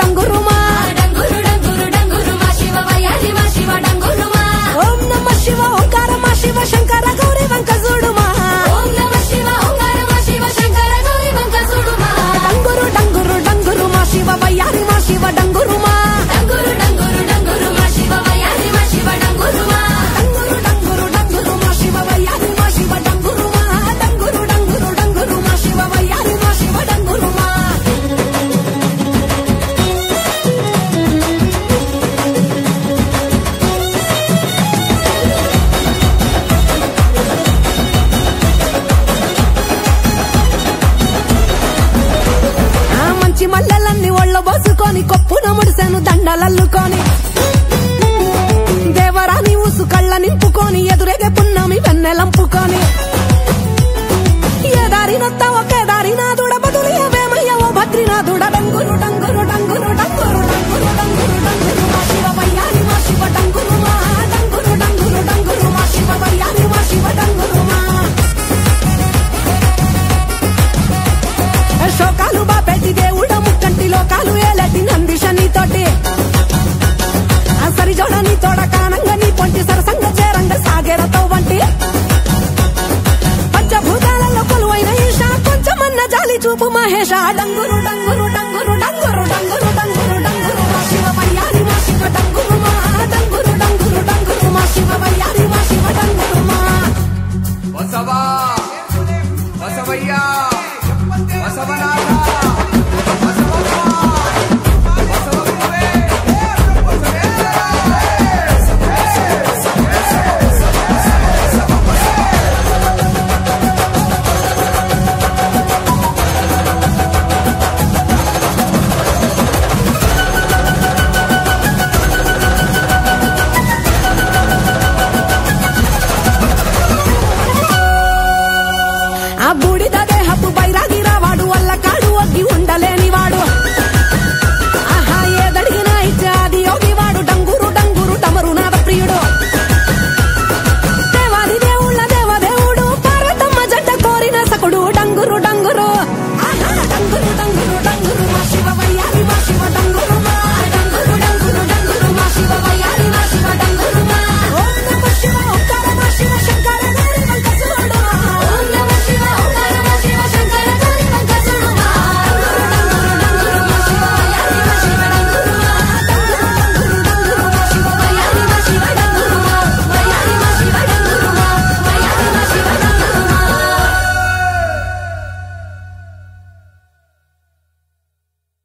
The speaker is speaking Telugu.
డంగురుమా డంగురు డంగురు డంగురుమా శివ వయ్యారి మా శివ డంగురుమా ఓం నమ శివ ఓంకార మా శివ శంకర గౌరీ వంక చూడుమా ఓం నమ శివ ఓంకార మా శివ శంకర గౌరీ వంక చూడుమా డంగురు డంగురు డంగురు మా శివ వయ్యారి మా శివ డంగురుమా డంగురు డంగురు డంగురు మా శివ వయ్యారి మా శివ డంగురుమా డంగురు డంగురు డంగురు మా శివ వయ్యారి మా శివ డంగురుమా డంగురు డంగురు డంగురు మా శివ వయ్యారి మా శివ డంగురుమా మంచి మల్లెలన్నీ ఒళ్ళ బోసుకొని కొప్పున ముడిసెను దండలల్లుకొని దేవరాని ఊసు కళ్ళ నింపుకొని ఎదురేగే పున్నమి వెన్నెలంపుకొని ఏ దారినొత్తా ఒకే దారినాథుడ బదులియవేమయ్య ఓ భద్రినాథుడ డంగురు డంగురు డంగురు డంగురు డంగురు డంగురు డంగురు మా శివ వయ్యారి మా శివ డంగురుమా డంగురు డంగురు డంగురు మా శివ వయ్యారి మా శివ డంగురుమా శోకాలు బాపెట్టి దేవుడ ముక్కంటి లోకాలు ఏలటి నందిషని తోటి సరిజోడని తోడ కానంగని పొంటి సరసంగ చేరంగ సాగేరతో వంటి పంచభూతాలలో కొలువైన ఈశ కొంచెమన్న జాలి చూపు మహేష డంగురు డంగురు